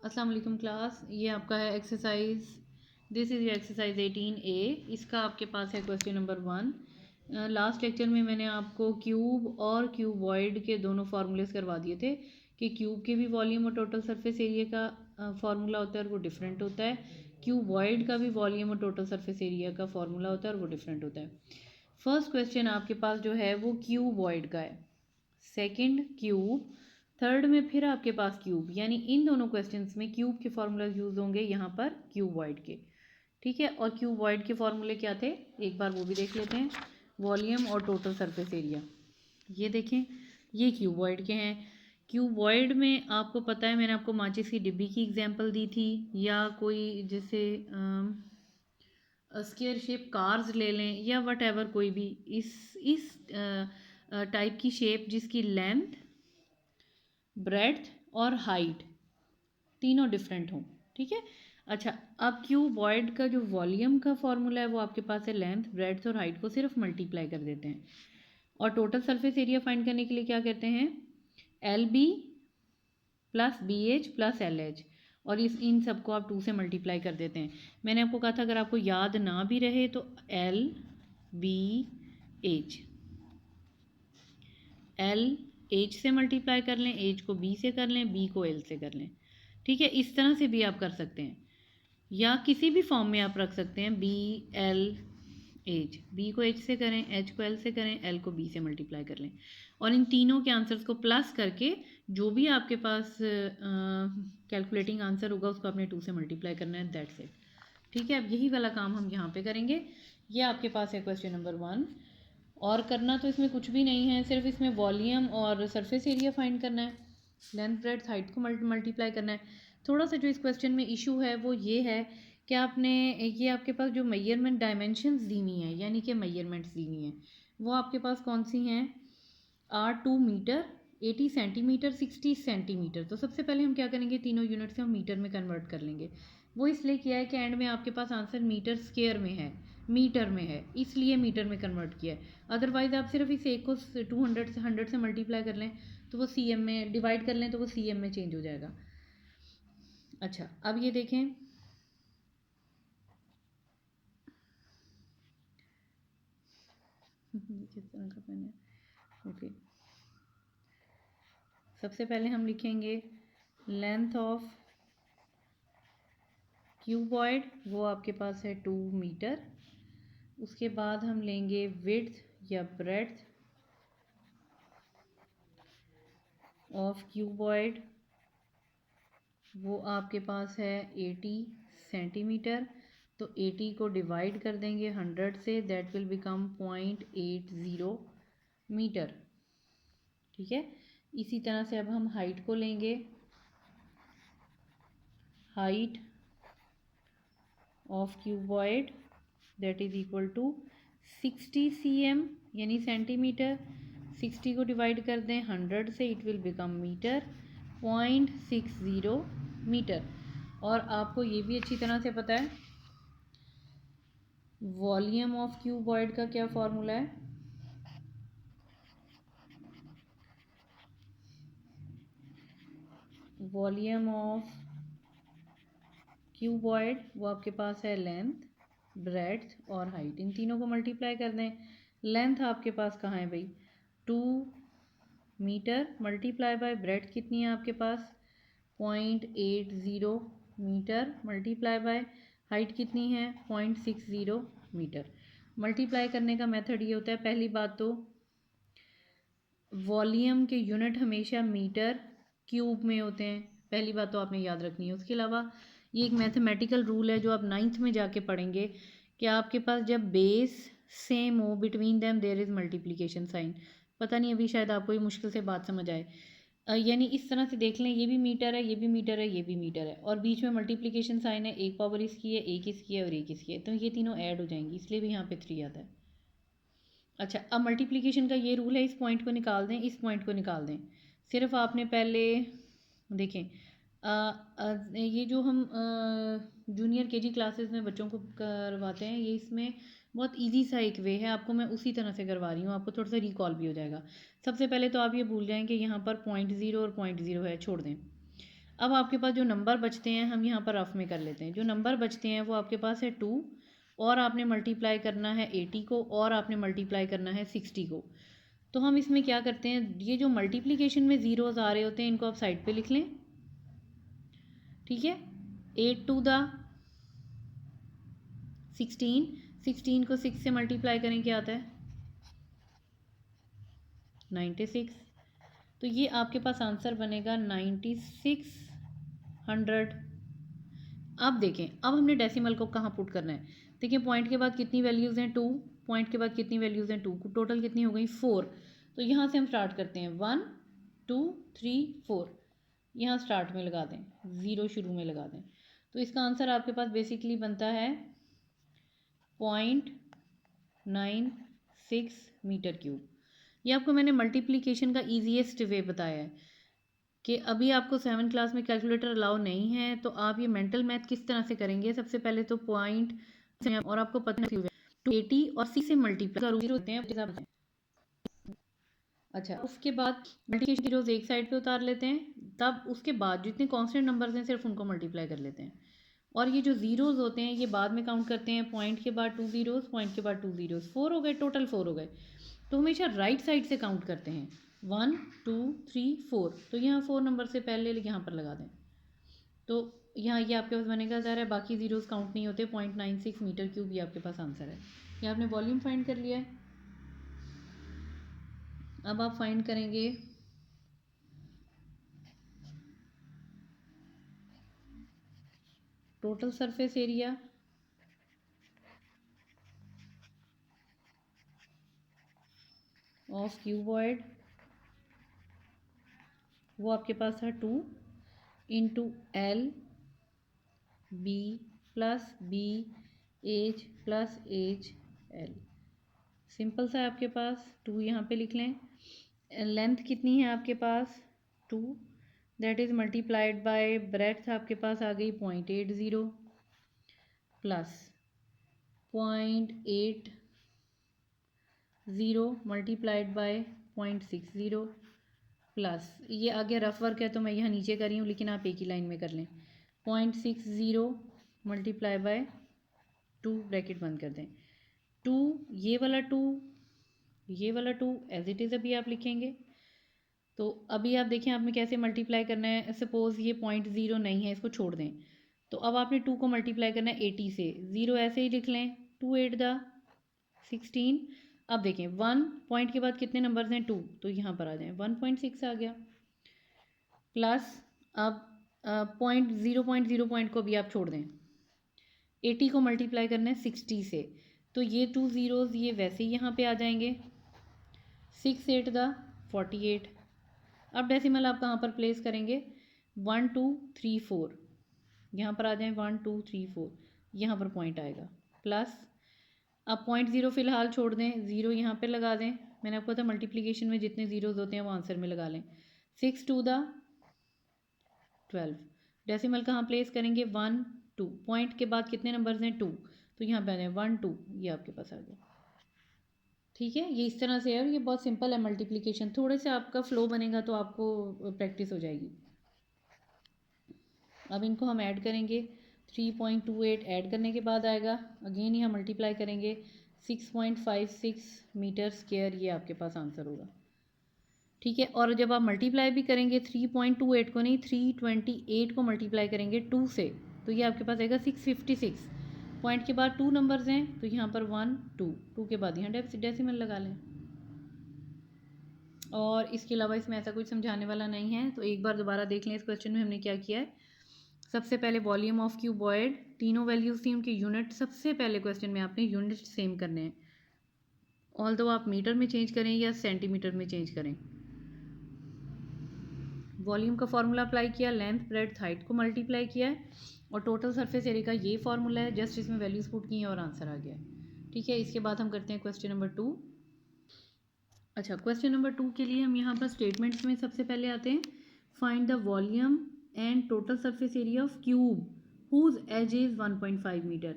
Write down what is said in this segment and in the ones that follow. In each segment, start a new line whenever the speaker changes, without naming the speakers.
अस्सलाम वालेकुम क्लास। ये आपका है exercise, this is your exercise 18A। इसका आपके पास है क्वेश्चन नंबर 1। लास्ट लेक्चर में मैंने आपको क्यूब और क्यूबॉइड के दोनों फार्मूलेस करवा दिए थे कि क्यूब के भी वॉल्यूम और टोटल सरफेस एरिया का फार्मूला होता है और वो डिफरेंट होता है, क्यूबॉइड का भी वॉल्यूम और टोटल सरफेस एरिया का फार्मूला होता है और वो डिफरेंट होता है। फर्स्ट क्वेश्चन आपके पास जो है वो क्यूबॉइड का है, सेकंड क्यूब, थर्ड में फिर आपके पास क्यूब, यानी इन दोनों क्वेश्चंस में क्यूब के फार्मूला यूज होंगे यहाँ पर क्यूबॉइड के। ठीक है, और क्यूबॉइड के फार्मूले क्या थे एक बार वो भी देख लेते हैं। वॉल्यूम और टोटल सरफेस एरिया, ये देखें, ये क्यूबॉइड के हैं। क्यूबॉइड में आपको पता है मैंने आपको माचिस की डिब्बी की एग्जांपल दी थी, या कोई जैसे स्क्वायर शेप कार्स ले लें या वट एवर, कोई भी इस टाइप की शेप जिसकी लेंथ, ब्रेड्थ और हाइट तीनों डिफरेंट हों। ठीक है, अच्छा, अब क्यूबॉइड का जो वॉल्यूम का फॉर्मूला है वो आपके पास है लेंथ, ब्रेड्थ और हाइट को सिर्फ मल्टीप्लाई कर देते हैं, और टोटल सरफेस एरिया फाइंड करने के लिए क्या कहते हैं, l b plus b h plus l h, और इन सबको आप 2 से मल्टीप्लाई कर देते हैं। मैंने आपको कहा था अगर आपको याद ना भी रहे तो l b h, l h से मल्टीप्लाई कर लें, एच को बी से कर लें, बी को एल से कर लें। ठीक है, इस तरह से भी आप कर सकते हैं, या किसी भी फॉर्म में आप रख सकते हैं, बी एल एच, बी को एच से करें, एच को एल से करें, एल को बी से मल्टीप्लाई कर लें, और इन तीनों के आंसर्स को प्लस करके जो भी आपके पास कैलकुलेटिंग आंसर होगा उसको आपने 2 से मल्टीप्लाई करना है, दैट्स इट। ठीक है, अब यही वाला काम हम यहाँ पे करेंगे। ये आपके पास है क्वेश्चन नंबर 1, और करना तो इसमें कुछ भी नहीं है, सिर्फ इसमें वॉल्यूम और सरफेस एरिया फाइंड करना है, लेंथ ब्रेड्थ हाइट को मल्टीप्लाई करना है। थोड़ा सा जो इस क्वेश्चन में इशू है वो ये है कि आपने ये आपके पास जो मेजरमेंट डायमेंशंस दी हुई हैं, यानी कि मेजरमेंट्स दी हुई हैं, वो आपके पास कौन सी हैं, R2 मीटर, 80 सेंटीमीटर, 60 सेंटीमीटर। तो सबसे पहले हम क्या करेंगे, तीनों यूनिट से हम मीटर में कन्वर्ट कर लेंगे। वो इसलिए किया है कि एंड में आपके पास आंसर मीटर स्क्वायर में है, मीटर में है, इसलिए मीटर में कन्वर्ट किया है। अदरवाइज आप सिर्फ इस एक को 200 से 100 से मल्टीप्लाई कर लें तो वो CM में डिवाइड कर लें तो वो CM में चेंज हो जाएगा। अच्छा, अब ये देखें, किस तरह का पेन है, ओके। सबसे पहले हम लिखेंगे लेंथ ऑफ क्यूबॉइड, वो आपके पास है 2 मीटर। उसके बाद हम लेंगे विड्थ या ब्रेड्थ ऑफ क्यूबॉइड, वो आपके पास है 80 सेंटीमीटर। तो 80 को डिवाइड कर देंगे 100 से, दैट विल बिकम 0.80 मीटर। ठीक है, इसी तरह से अब हम हाइट को लेंगे, height of cuboid that is equal to 60 cm यानी सेंटीमीटर। 60 को डिवाइड कर दें 100 से, it will become metre, 0.60 metre. और आपको ये भी अच्छी तरह से पता है वॉल्यूम ऑफ क्यूबॉइड का क्या फॉर्मूला है, वॉल्यूम ऑफ क्यूबॉइड वो आपके पास है लेंथ, ब्रेड्थ और हाइट, इन तीनों को मल्टीप्लाई कर दें। लेंथ आपके पास कहाँ है भाई, 2 मीटर, मल्टीप्लाई बाय ब्रेड्थ कितनी है आपके पास 0.80 मीटर, मल्टीप्लाई बाय हाइट कितनी है 0.60 मीटर। मल्टीप्लाई करने का मेथड ये होता है, पहली बात तो वॉल्यूम के यूनिट हमेशा मीटर क्यूब में होते हैं, पहली बात तो आपने याद रखनी है। उसके अलावा ये एक मैथमेटिकल रूल है जो आप 9th में जाके पढ़ेंगे कि आपके पास जब बेस सेम हो, between them there is multiplication sign. पता नहीं अभी शायद आपको ये मुश्किल से बात समझ आए, यानी इस तरह से देख लें, ये भी मीटर है, ये भी मीटर है, ये भी मीटर है, और बीच में मल्टीप्लिकेशन साइन है, एक पावर इसकी है, एक इसकी है और एक इसकी है, तो ये तीनों ऐड हो जाएंगी, इसलिए भी यहाँ पे 3 आता है। अच्छा, अब मल्टीप्लिकेशन का ये रूल है, इस पॉइंट को निकाल दें, इस पॉइंट को निकाल दें। सिर्फ आपने पहले देखें, ये जो हम जूनियर KG क्लासेस में बच्चों को करवाते हैं, ये इसमें बहुत इजी सा एक वे है, आपको मैं उसी तरह से करवा रही हूँ, आपको थोड़ा सा रिकॉल भी हो जाएगा। सबसे पहले तो आप ये भूल जाएं कि यहाँ पर 0.0 और 0.0 है, छोड़ दें। अब आपके पास जो नंबर बचते हैं हम यहाँ पर रफ में कर लेते हैं। जो नंबर बचते हैं वो आपके पास है 2 और आपने मल्टीप्लाई करना है 80 को और आपने मल्टीप्लाई करना है 60 को। तो हम इसमें क्या करते हैं, ये जो मल्टीप्लिकेशन में ज़ीरोज़ आ रहे होते हैं इनको आप साइड पे लिख लें, ठीक है। 8 टू द 16, 16 को 6 से मल्टीप्लाई करें क्या आता है 96। तो ये आपके पास आंसर बनेगा 9600। अब देखें, अब हमने डेसिमल को कहाँ पुट करना है। देखिए पॉइंट के बाद कितनी वैल्यूज़ हैं 2, पॉइंट के बाद कितनी वैल्यूज़ हैं 2, टोटल कितनी हो गई 4। तो यहाँ से हम स्टार्ट करते हैं 1 2 3 4, यहाँ स्टार्ट में लगा दें, 0 शुरू में लगा दें। तो इसका आंसर आपके पास बेसिकली बनता है 0.96 मीटर क्यूब। ये आपको मैंने मल्टीप्लिकेशन का ईजीएस्ट वे बताया है कि अभी आपको 7 क्लास में कैलकुलेटर अलाउ नहीं है, तो आप ये मेंटल मैथ किस तरह से करेंगे। सबसे पहले तो पॉइंट और आपको पता है 280 और 6 से मल्टीप्लाई होते हैं। अच्छा, उसके बाद मल्टीप्लिकेशन की रोज एक साइड पे उतार लेते हैं, तब उसके बाद जितने कांस्टेंट नंबर्स हैं सिर्फ उनको मल्टीप्लाई कर लेते हैं। और ये जो ज़ीरोज़ होते हैं ये बाद में काउंट करते हैं, पॉइंट के बाद 2 ज़ीरोज़, पॉइंट के बाद 2 ज़ीरोज़, 4 हो गए, टोटल 4 हो गए। तो हमेशा राइट साइड से काउंट करते हैं, 1 2 3 4। तो यहाँ 4 नंबर से पहले यहाँ पर लगा दें, तो यहाँ ये आपके पास बनेगा ज़रा, बाकी ज़ीरोज़ काउंट नहीं होते। 0.96 मीटर क्यूब ये आपके पास आंसर है। ये आपने वॉल्यूम फाइंड कर लिया है। अब आप फाइंड करेंगे total surface area of cuboid, वो आपके पास था 2 into l b plus b h plus h l. Simple सा है आपके पास, 2 यहाँ पे लिख लें। लेंथ कितनी है आपके पास 2, that is multiplied by breadth आपके पास आ गई 0.80 प्लस 0.80 मल्टीप्लाइड बाय 0.60 प्लस, ये आगे रफ वर्क है तो मैं यहाँ नीचे कर रही हूँ, लेकिन आप एक ही लाइन में कर लें। 0.60 मल्टीप्लाई बाय 2 ब्रैकेट बंद कर दें। 2 ये वाला 2 ये वाला 2 एज इट इज़ अभी आप लिखेंगे। तो अभी आप देखें आपने कैसे मल्टीप्लाई करना है। सपोज़ ये 0.0 नहीं है, इसको छोड़ दें। तो अब आपने 2 को मल्टीप्लाई करना है 80 से, 0 ऐसे ही लिख लें, 2 8 द 16। अब देखें 1 पॉइंट के बाद कितने नंबर्स हैं 2, तो यहाँ पर आ जाएं 1.6 आ गया। प्लस अब 0.0 पॉइंट को भी आप छोड़ दें, 80 को मल्टीप्लाई करना है 60 से, तो ये 2 ज़ीरोज़ ये वैसे ही यहाँ पे आ जाएंगे। 6 8 द 48। अब डेसिमल आप कहाँ पर प्लेस करेंगे, 1 2 3 4, यहाँ पर आ जाएं 1 2 3 4, यहाँ पर पॉइंट आएगा। प्लस अब 0.0 फ़िलहाल छोड़ दें, 0 यहाँ पे लगा दें। मैंने आपको बताया मल्टीप्लिकेशन में जितने ज़ीरोज़ होते हैं वो आंसर में लगा लें। 6 2 द 12। डेसिमल कहाँ प्लेस करेंगे, 1 2, पॉइंट के बाद कितने नंबर्स हैं 2, तो यहाँ पे आ जाए 1 2, ये आपके पास आ गया। ठीक है, ये इस तरह से है और ये बहुत सिंपल है मल्टीप्लिकेशन। थोड़े से आपका फ्लो बनेगा तो आपको प्रैक्टिस हो जाएगी। अब इनको हम ऐड करेंगे, 3.28 ऐड करने के बाद आएगा, अगेन यहाँ मल्टीप्लाई करेंगे 6.56 मीटर स्क्वायर, ये आपके पास आंसर होगा। ठीक है, और जब आप मल्टीप्लाई भी करेंगे 3.28 को नहीं 328 को मल्टीप्लाई करेंगे 2 से, तो ये आपके पास आएगा 656। पॉइंट के बाद 2 नंबर्स हैं तो यहाँ पर 1 2, 2 के बाद यहाँ डेसिमल लगा लें। और इसके अलावा इसमें ऐसा कुछ समझाने वाला नहीं है, तो एक बार दोबारा देख लें इस क्वेश्चन में हमने क्या किया है। सबसे पहले वॉल्यूम ऑफ क्यूबॉइड, तीनों वैल्यूज़ थी, उनके यूनिट सबसे पहले क्वेश्चन में आपने यूनिट सेम करने हैं, ऑल दो आप मीटर में चेंज करें या सेंटीमीटर में चेंज करें। वॉल्यूम का फॉर्मूला अप्लाई किया, लेंथ ब्रेड्थ हाइट को मल्टीप्लाई किया है, और टोटल सरफेस एरिया का ये फॉर्मूला है, जस्ट इसमें वैल्यूज़ पुट की हैं और आंसर आ गया है। ठीक है, इसके बाद हम करते हैं क्वेश्चन नंबर 2। अच्छा, क्वेश्चन नंबर 2 के लिए हम यहाँ पर स्टेटमेंट्स में सबसे पहले आते हैं। Find the volume and total surface area of cube whose edge is 1.5 metre.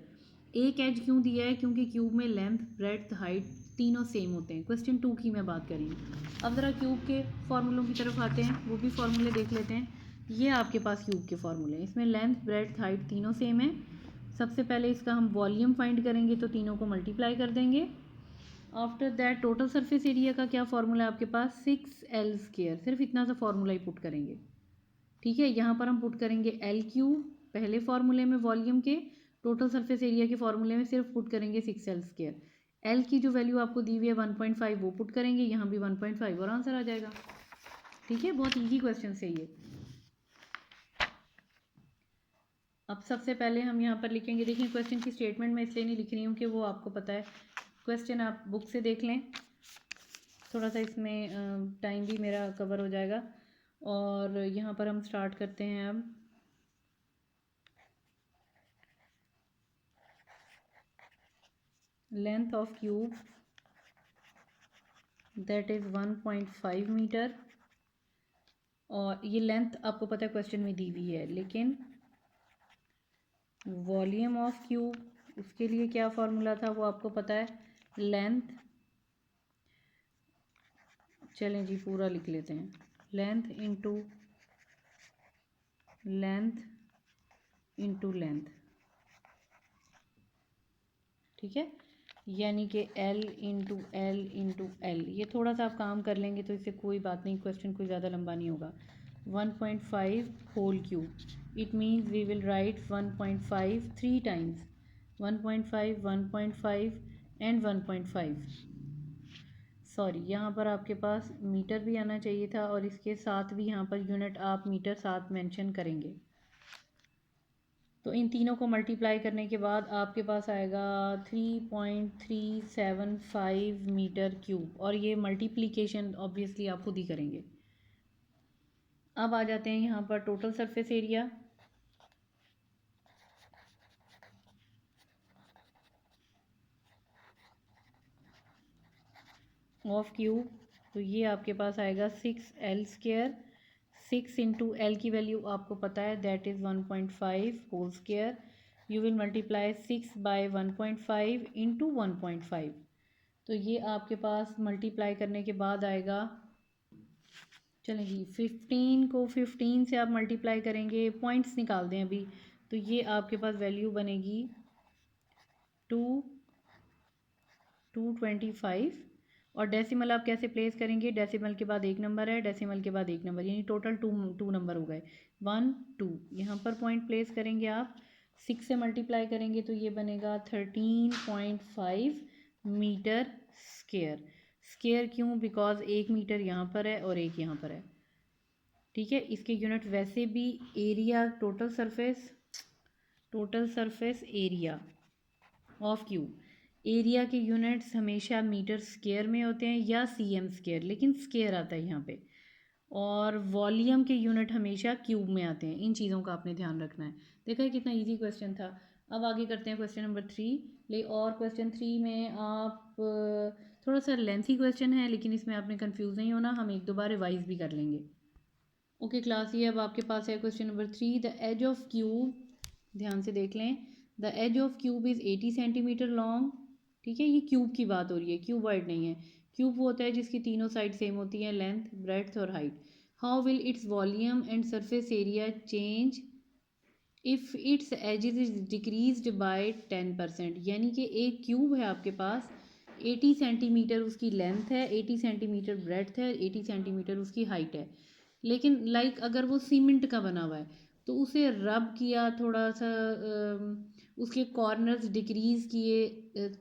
एक एज क्यों दिया है, क्योंकि क्यूब में लेंथ ब्रेड्थ हाइट तीनों सेम होते हैं। क्वेश्चन 2 की मैं बात करेंगे। अब ज़रा क्यूब के फार्मूलों की तरफ आते हैं, वो भी फार्मूले देख लेते हैं। ये आपके पास क्यूब के फॉर्मूले हैं। इसमें लेंथ, ब्रेड्थ, हाइट तीनों सेम है। सबसे पहले इसका हम वॉल्यूम फाइंड करेंगे तो तीनों को मल्टीप्लाई कर देंगे। After that total surface area का क्या फॉर्मूला है आपके पास, 6L²। सिर्फ इतना सा फॉर्मूला ही पुट करेंगे, ठीक है। यहाँ पर हम पुट करेंगे L³ पहले फॉर्मूले में वॉल्यूम के, टोटल सरफेस एरिया के फॉर्मूले में सिर्फ पुट करेंगे 6L²। एल की जो वैल्यू आपको दी हुई है 1.5 वो पुट करेंगे, यहाँ भी 1.5 और आंसर आ जाएगा, ठीक है। बहुत ईजी क्वेश्चन है ये। अब सबसे पहले हम यहाँ पर लिखेंगे, देखिए क्वेश्चन की स्टेटमेंट मैं इसलिए नहीं लिख रही हूँ कि वो आपको पता है, क्वेश्चन आप बुक से देख लें, थोड़ा सा इसमें टाइम भी मेरा कवर हो जाएगा। और यहाँ पर हम स्टार्ट करते हैं अब। Length of cube that is 1.5 metre, और ये लेंथ आपको पता है क्वेश्चन में दी हुई है, लेकिन वॉल्यूम ऑफ क्यूब उसके लिए क्या फार्मूला था वो आपको पता है, लेंथ, चलें जी पूरा लिख लेते हैं, लेंथ इंटू लेंथ, ठीक है। यानी कि L इंटू एल। ये थोड़ा सा आप काम कर लेंगे तो इससे कोई बात नहीं, क्वेश्चन कोई ज़्यादा लंबा नहीं होगा। 1.5 whole cube, it means we will write 1.5 3 times, 1.5 1.5 and 1.5। Sorry, यहाँ पर आपके पास मीटर भी आना चाहिए था, और इसके साथ भी यहाँ पर यूनिट आप मीटर साथ मेंशन करेंगे। तो इन तीनों को मल्टीप्लाई करने के बाद आपके पास आएगा 3.375 मीटर क्यूब, और ये मल्टीप्लिकेशन ऑब्वियसली आप खुद ही करेंगे। अब आ जाते हैं यहाँ पर total surface area. Of cube, तो ये आपके पास आएगा 6L²। 6 इंटू एल की वैल्यू आपको पता है, that is 1.5 whole square. You will multiply 6 by 1.5 into 1.5, तो ये आपके पास मल्टीप्लाई करने के बाद आएगा, चलें जी 15 को 15 से आप मल्टीप्लाई करेंगे, पॉइंट्स निकाल दें अभी, तो ये आपके पास वैल्यू बनेगी 225। और डेसिमल आप कैसे प्लेस करेंगे, डेसिमल के बाद एक नंबर है, डेसिमल के बाद एक नंबर, यानी टोटल टू नंबर हो गए, 1 2। यहाँ पर पॉइंट प्लेस करेंगे आप, 6 से मल्टीप्लाई करेंगे तो ये बनेगा 13.5 मीटर स्क्वायर। स्क्वायर क्यों, बिकॉज 1 मीटर यहाँ पर है और एक यहाँ पर है, ठीक है। इसके यूनिट वैसे भी area, total surface area of cube, area के यूनिट्स हमेशा मीटर स्क्वायर में होते हैं या cm², लेकिन स्क्वायर आता है यहाँ पे, और वॉल्यूम के यूनिट हमेशा क्यूब में आते हैं। इन चीज़ों का आपने ध्यान रखना है। देखा है कितना इजी क्वेश्चन था। अब आगे करते हैं क्वेश्चन नंबर 3। और क्वेश्चन 3 में आप थोड़ा सा लेंथी क्वेश्चन है, लेकिन इसमें आपने कंफ्यूज नहीं होना, हम एक दो बार रिवाइज भी कर लेंगे। ओके क्लास, ये अब आपके पास है question number 3। The edge of cube, ध्यान से देख लें, the edge of cube is 80 centimetre long, ठीक है। ये क्यूब की बात हो रही है, क्यूबॉइड नहीं है। क्यूब वो होता है जिसकी तीनों साइड सेम होती हैं, लेंथ, ब्रेड्थ और height. How will its volume and surface area change if its edges is decreased by 10%। यानी कि एक क्यूब है आपके पास, 80 सेंटीमीटर उसकी लेंथ है, 80 सेंटीमीटर ब्रेड्थ है, 80 सेंटीमीटर उसकी हाइट है, लेकिन अगर वो सीमेंट का बना हुआ है तो उसे रब किया थोड़ा सा, उसके कॉर्नर्स डिक्रीज़ किए,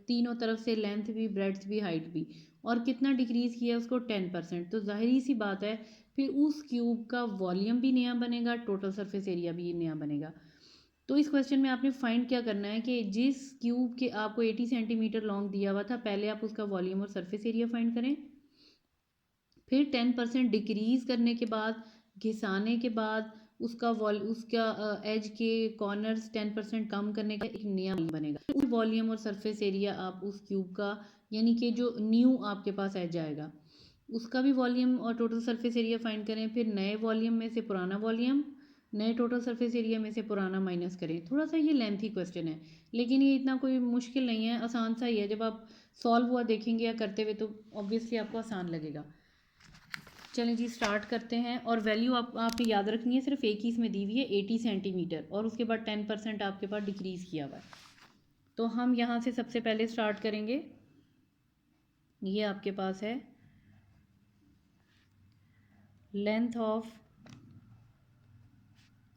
तीनों तरफ से लेंथ भी, ब्रेड्थ भी, हाइट भी, और कितना डिक्रीज़ किया उसको 10%, तो जाहिर सी बात है फिर उस क्यूब का वॉल्यूम भी नया बनेगा, टोटल सरफेस एरिया भी नया बनेगा। तो इस क्वेश्चन में आपने फाइंड क्या करना है कि जिस क्यूब के आपको 80 सेंटीमीटर लॉन्ग दिया हुआ था, पहले आप उसका वॉल्यूम और सरफेस एरिया फाइंड करें, फिर 10% डिक्रीज़ करने के बाद, घिसाने के बाद उसका एज के कॉर्नर्स 10% कम करने का एक नया बनेगा। उस वॉल्यूम और सरफेस एरिया आप उस क्यूब का, यानी कि जो न्यू आपके पास एज आएगा उसका भी वॉल्यूम और टोटल सरफेस एरिया फाइंड करें, फिर नए वॉल्यूम में से पुराना वॉल्यूम, नए टोटल सरफेस एरिया में से पुराना माइनस करें। थोड़ा सा ये लेंथी क्वेश्चन है, लेकिन ये इतना कोई मुश्किल नहीं है, आसान सा ही है। जब आप सॉल्व हुआ देखेंगे या करते हुए तो ऑब्वियसली आपको आसान लगेगा। चलें जी स्टार्ट करते हैं। और वैल्यू आपने याद रखनी है, सिर्फ एक ही इसमें दी हुई है 80 सेंटीमीटर, और उसके बाद 10% आपके पास डिक्रीज़ किया हुआ है। तो हम यहाँ से सबसे पहले स्टार्ट करेंगे। ये आपके पास है length of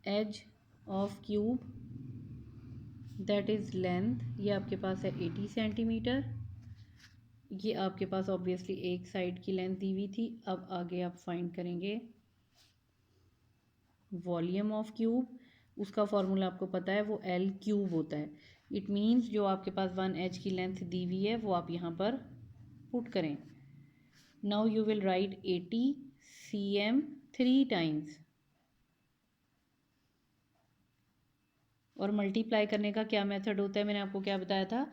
edge of cube, that is length, ये आपके पास है 80 सेंटीमीटर। ये आपके पास ऑब्वियसली एक साइड की लेंथ दी हुई थी। अब आगे आप फाइंड करेंगे वॉल्यूम ऑफ क्यूब, उसका फॉर्मूला आपको पता है, वो एल क्यूब होता है। इट मीन्स जो आपके पास 1 एच की लेंथ दी हुई है वो आप यहाँ पर पुट करें। Now you will write 80 cm 3 times, और मल्टीप्लाई करने का क्या मेथड होता है, मैंने आपको क्या बताया था।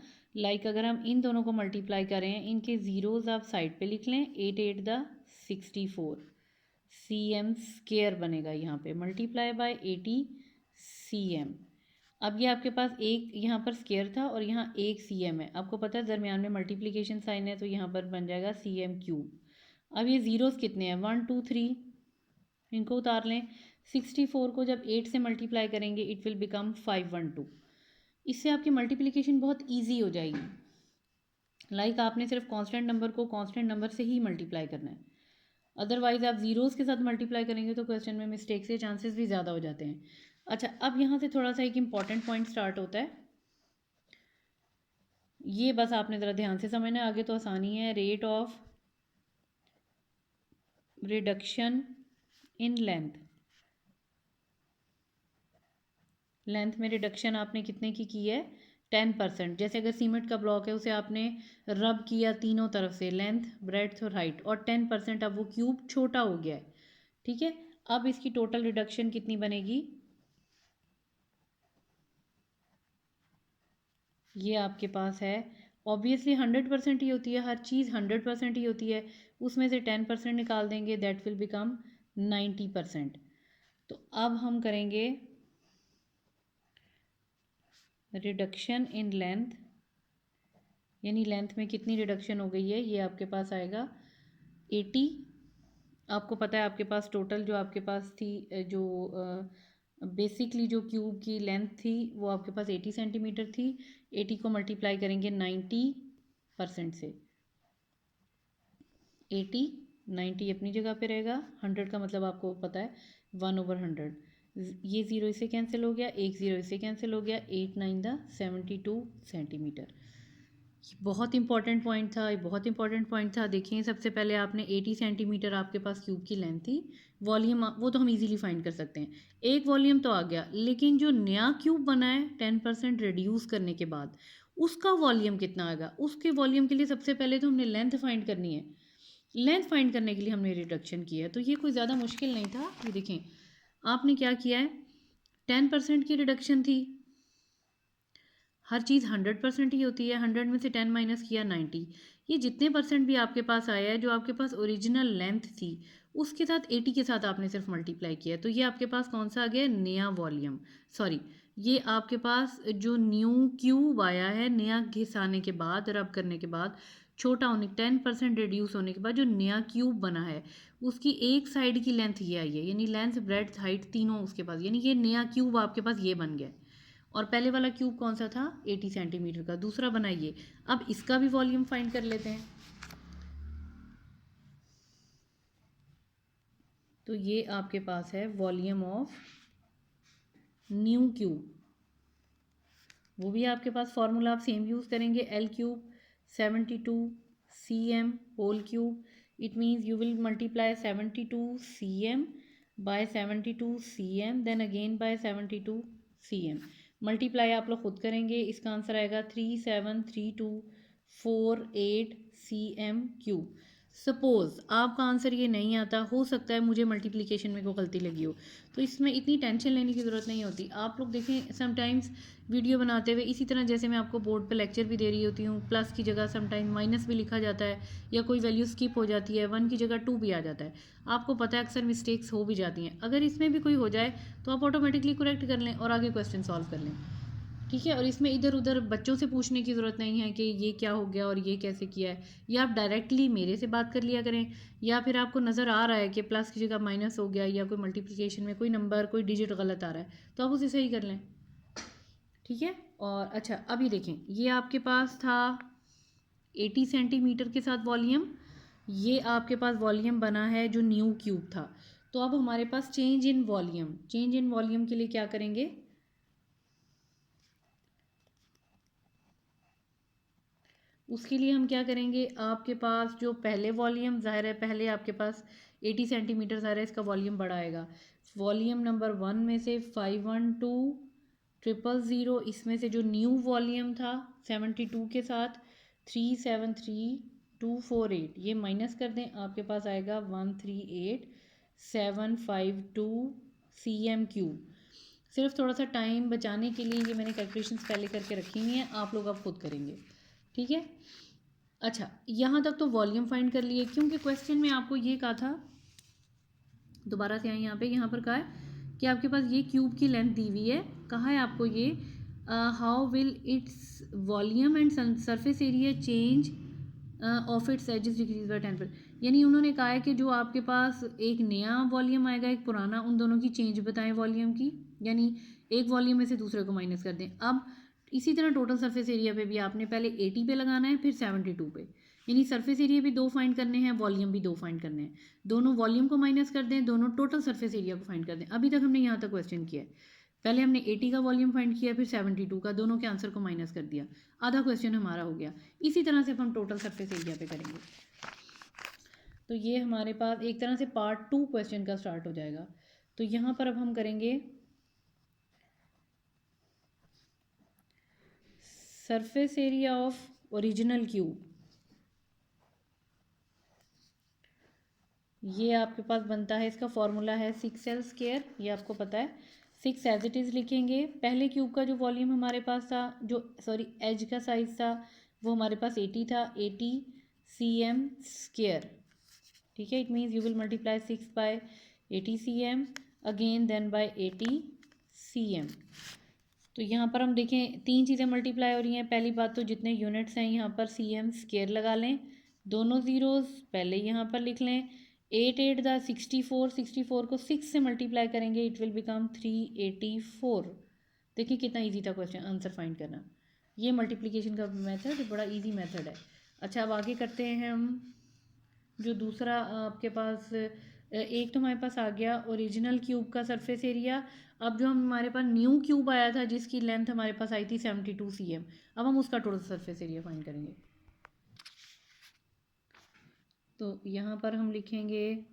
अगर हम इन दोनों को मल्टीप्लाई करें, इनके ज़ीरोज़ आप साइड पे लिख लें। 8 8 द 64 cm स्क्वायर बनेगा यहाँ पे, मल्टीप्लाई बाय 80 cm। अब ये आपके पास एक यहाँ पर स्क्वायर था और यहाँ एक cm है। आपको पता है दरमियान में मल्टीप्लिकेशन साइन है, तो यहाँ पर बन जाएगा cm क्यूब। अब ये ज़ीरोज़ कितने हैं, 1 2 3, इनको उतार लें। 64 को जब 8 से मल्टीप्लाई करेंगे इट विल बिकम 512। इससे आपकी मल्टीप्लिकेशन बहुत ईजी हो जाएगी। आपने सिर्फ कांस्टेंट नंबर को कांस्टेंट नंबर से ही मल्टीप्लाई करना है, अदरवाइज आप ज़ीरोज़ के साथ मल्टीप्लाई करेंगे तो क्वेश्चन में मिस्टेक्स के चांसेस भी ज़्यादा हो जाते हैं। अच्छा, अब यहाँ से थोड़ा सा एक इम्पॉर्टेंट पॉइंट स्टार्ट होता है, ये बस आपने ज़रा ध्यान से समझना है, आगे तो आसानी है। Rate of reduction in length, length में रिडक्शन आपने कितने की है, 10%। जैसे अगर सीमेंट का ब्लॉक है उसे आपने रब किया तीनों तरफ से, लेंथ ब्रेड्थ और हाइट, और 10% अब वो क्यूब छोटा हो गया है। ठीक है, अब इसकी टोटल रिडक्शन कितनी बनेगी, ये आपके पास है ऑब्वियसली 100% ही होती है, हर चीज़ 100% ही होती है। उसमें से 10% निकाल देंगे, दैट विल बिकम 90%। तो अब हम करेंगे रिडक्शन इन लेंथ, यानी लेंथ में कितनी रिडक्शन हो गई है, ये आपके पास आएगा 80। आपको पता है आपके पास टोटल जो आपके पास थी, जो बेसिकली जो क्यूब की लेंथ थी वो आपके पास 80 सेंटीमीटर थी। 80 को मल्टीप्लाई करेंगे 90% से, 80 90 अपनी जगह पे रहेगा, 100 का मतलब आपको पता है 1/100। ये ज़ीरो इससे कैंसिल हो गया, एक ज़ीरो इससे कैंसिल हो गया, 8 9 द 72 सेंटीमीटर। बहुत इंपॉर्टेंट पॉइंट था, ये बहुत इंपॉर्टेंट पॉइंट था। देखिए सबसे पहले आपने 80 सेंटीमीटर आपके पास क्यूब की लेंथ थी, वॉल्यूम वो तो हम इजीली फाइंड कर सकते हैं, एक वॉल्यूम तो आ गया। लेकिन जो नया क्यूब बना है 10% रिड्यूस करने के बाद, उसका वॉल्यूम कितना आएगा, उसके वॉल्यूम के लिए सबसे पहले तो हमने लेंथ फाइंड करनी है। लेंथ फाइंड करने के लिए हमने रिडक्शन किया है, तो ये कोई ज़्यादा मुश्किल नहीं था। ये देखें आपने क्या किया है, 10% की रिडक्शन थी, हर चीज़ 100% ही होती है, 100 में से 10 माइनस किया 90। ये जितने परसेंट भी आपके पास आया है, जो आपके पास ओरिजिनल लेंथ थी उसके साथ 80 के साथ आपने सिर्फ मल्टीप्लाई किया, तो ये आपके पास कौन सा आ गया, नया वॉल्यूम। सॉरी, ये आपके पास जो न्यू क्यूब आया है, नया घिसाने के बाद, रब करने के बाद, छोटा होने 10% रिड्यूस होने के बाद जो नया क्यूब बना है उसकी एक साइड की लेंथ ये आई है, यानी लेंथ ब्रेड्थ हाइट तीनों उसके पास, यानी ये नया क्यूब आपके पास ये बन गया। और पहले वाला क्यूब कौन सा था, 80 सेंटीमीटर का, दूसरा बनाइए। अब इसका भी वॉल्यूम फाइंड कर लेते हैं। तो ये आपके पास है वॉल्यूम ऑफ न्यू क्यूब, वो भी आपके पास फॉर्मूला आप सेम यूज़ करेंगे, l cube 72 cm whole cube. It means you will multiply 72 cm by 72 cm, then again by 72 cm। Multiply आप लोग खुद करेंगे, इसका आंसर आएगा 373248 cm क्यूब। सपोज़ आपका आंसर ये नहीं आता, हो सकता है मुझे मल्टीप्लिकेशन में कोई गलती लगी हो, तो इसमें इतनी टेंशन लेने की ज़रूरत नहीं होती। आप लोग देखें समटाइम्स वीडियो बनाते हुए, इसी तरह जैसे मैं आपको बोर्ड पे लेक्चर भी दे रही होती हूँ, प्लस की जगह समटाइम माइनस भी लिखा जाता है, या कोई वैल्यू स्किप हो जाती है, 1 की जगह 2 भी आ जाता है। आपको पता है अक्सर मिस्टेक्स हो भी जाती हैं, अगर इसमें भी कोई हो जाए तो आप ऑटोमेटिकली करेक्ट कर लें और आगे क्वेश्चन सॉल्व कर लें। ठीक है। और इसमें इधर उधर बच्चों से पूछने की ज़रूरत नहीं है कि ये क्या हो गया और ये कैसे किया है, या आप डायरेक्टली मेरे से बात कर लिया करें, या फिर आपको नज़र आ रहा है कि प्लस की जगह माइनस हो गया, या कोई मल्टीप्लिकेशन में कोई नंबर कोई डिजिट गलत आ रहा है, तो आप उसे सही कर लें। ठीक है। और अच्छा अभी देखें, ये आपके पास था 80 सेंटीमीटर के साथ वॉल्यूम, ये आपके पास वॉल्यूम बना है जो न्यू क्यूब था। तो अब हमारे पास change in volume, change in volume के लिए क्या करेंगे, उसके लिए हम क्या करेंगे, आपके पास जो पहले वॉल्यूम, ज़ाहिर है पहले आपके पास 80 सेंटीमीटर ज़ाहिर है इसका वॉल्यूम बड़ा आएगा। वॉल्यूम नंबर 1 में से 512000, इसमें से जो न्यू वॉल्यूम था 72 के साथ 373248, ये माइनस कर दें, आपके पास आएगा 138752 cm3। सिर्फ थोड़ा सा टाइम बचाने के लिए ये मैंने कैलकुलेशंस पहले करके रखी हुई हैं, आप लोग अब खुद करेंगे। ठीक है। अच्छा यहाँ तक तो वॉल्यूम फाइंड कर लिए, क्योंकि क्वेश्चन में आपको ये कहा था, दोबारा से आए यहाँ पर कहा है कि आपके पास ये क्यूब की लेंथ दी हुई है, कहा है आपको ये how will its volume and surface area change of its edges decrease by 10%। यानी उन्होंने कहा है कि जो आपके पास एक नया वॉल्यूम आएगा एक पुराना, उन दोनों की चेंज बताएं वॉल्यूम की, यानी एक वॉल्यूम में से दूसरे को माइनस कर दें। अब इसी तरह टोटल सरफेस एरिया पे भी आपने पहले 80 पे लगाना है, फिर 72 पे, यानी सरफेस एरिया भी 2 फाइंड करने हैं, वॉल्यूम भी 2 फाइंड करने हैं। दोनों वॉल्यूम को माइनस कर दें, दोनों टोटल सरफेस एरिया को फाइंड कर दें। अभी तक हमने यहाँ तक क्वेश्चन किया है, पहले हमने 80 का वॉल्यूम फाइंड किया, फिर 72 का, दोनों के आंसर को माइनस कर दिया, आधा क्वेश्चन हमारा हो गया। इसी तरह से हम टोटल सरफेस एरिया पे करेंगे। तो ये हमारे पास एक तरह से पार्ट 2 क्वेश्चन का स्टार्ट हो जाएगा। तो यहाँ पर अब हम करेंगे surface area of original cube. ये आपके पास बनता है, इसका फॉर्मूला है 6l², ये आपको पता है। 6 एज इट इज़ लिखेंगे। पहले क्यूब का जो वॉल्यूम हमारे पास था, जो सॉरी एज का साइज था, वो हमारे पास 80 था, 80 cm²। ठीक है। It means you will multiply 6 by 80 cm again, then by 80 cm। तो यहाँ पर हम देखें 3 चीज़ें मल्टीप्लाई हो रही हैं। पहली बात तो जितने यूनिट्स हैं यहाँ पर cm² लगा लें, दोनों ज़ीरोज़ पहले यहाँ पर लिख लें। 8 8 दा 64, 64 को 6 से मल्टीप्लाई करेंगे, इट विल बिकम 384। देखिए कितना इजी था क्वेश्चन आंसर फाइंड करना। ये मल्टीप्लिकेशन का मेथड बड़ा इजी मेथड है। अच्छा अब आगे करते हैं हम, जो दूसरा आपके पास एक तो हमारे पास आ गया ओरिजिनल क्यूब का सरफेस एरिया। अब जो हमारे पास न्यू क्यूब आया था जिसकी लेंथ हमारे पास आई थी 72 cm, अब हम उसका टोटल सरफेस एरिया फाइंड करेंगे। तो यहाँ पर हम लिखेंगे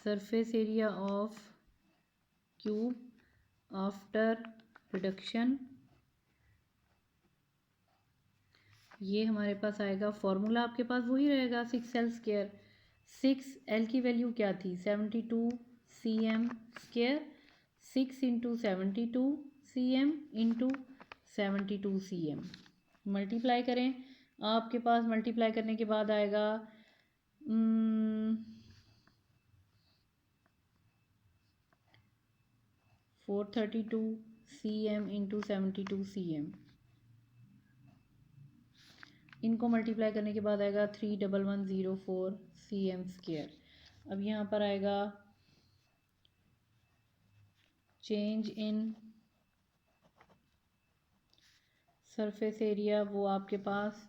surface area of cube after reduction. ये हमारे पास आएगा, फॉर्मूला आपके पास वही रहेगा 6l²। 6l की वैल्यू क्या थी 72 cm², 6 into 72 cm into 72 cm multiply करें। आपके पास मल्टीप्लाई करने के बाद आएगा 432 cm इंटू 72 cm। इनको मल्टीप्लाई करने के बाद आएगा 31104 cm²। अब यहाँ पर आएगा चेंज इन सरफेस एरिया, वो आपके पास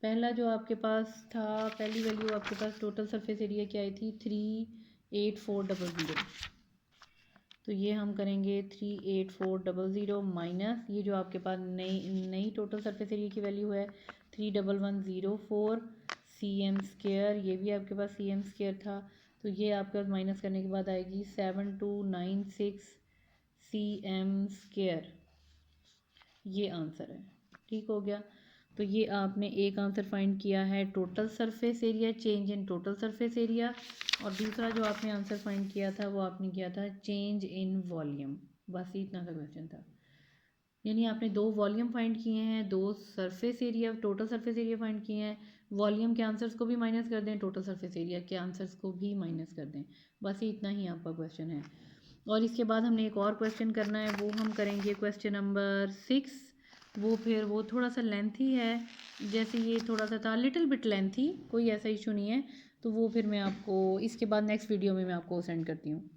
पहला जो आपके पास था, पहली वैल्यू आपके पास टोटल सरफेस एरिया की आई थी 38400। तो ये हम करेंगे 38400 माइनस ये जो आपके पास नई नई टोटल सरफेस एरिया की वैल्यू है 31104 cm², ये भी आपके पास cm² था। तो ये आपके पास माइनस करने के बाद आएगी 7296 cm²। ये आंसर है। ठीक हो गया। तो ये आपने एक आंसर फाइंड किया है total surface area, change in total surface area, और दूसरा जो आपने आंसर फाइंड किया था वो आपने किया था चेंज इन वॉल्यूम। बस इतना सा क्वेश्चन था। यानी आपने 2 वॉल्यूम फाइंड किए हैं, 2 surface area total surface area find किए हैं। वॉल्यूम के आंसर्स को भी माइनस कर दें, टोटल सरफेस एरिया के आंसर्स को भी माइनस कर दें। बस इतना ही आपका क्वेश्चन है। और इसके बाद हमने एक और क्वेश्चन करना है, वो हम करेंगे क्वेश्चन नंबर 6। वो थोड़ा सा लेंथी है, जैसे ये थोड़ा सा था लिटिल बिट लेंथी, कोई ऐसा इशू नहीं है। तो वो फिर मैं आपको इसके बाद नेक्स्ट वीडियो में मैं आपको सेंड करती हूँ।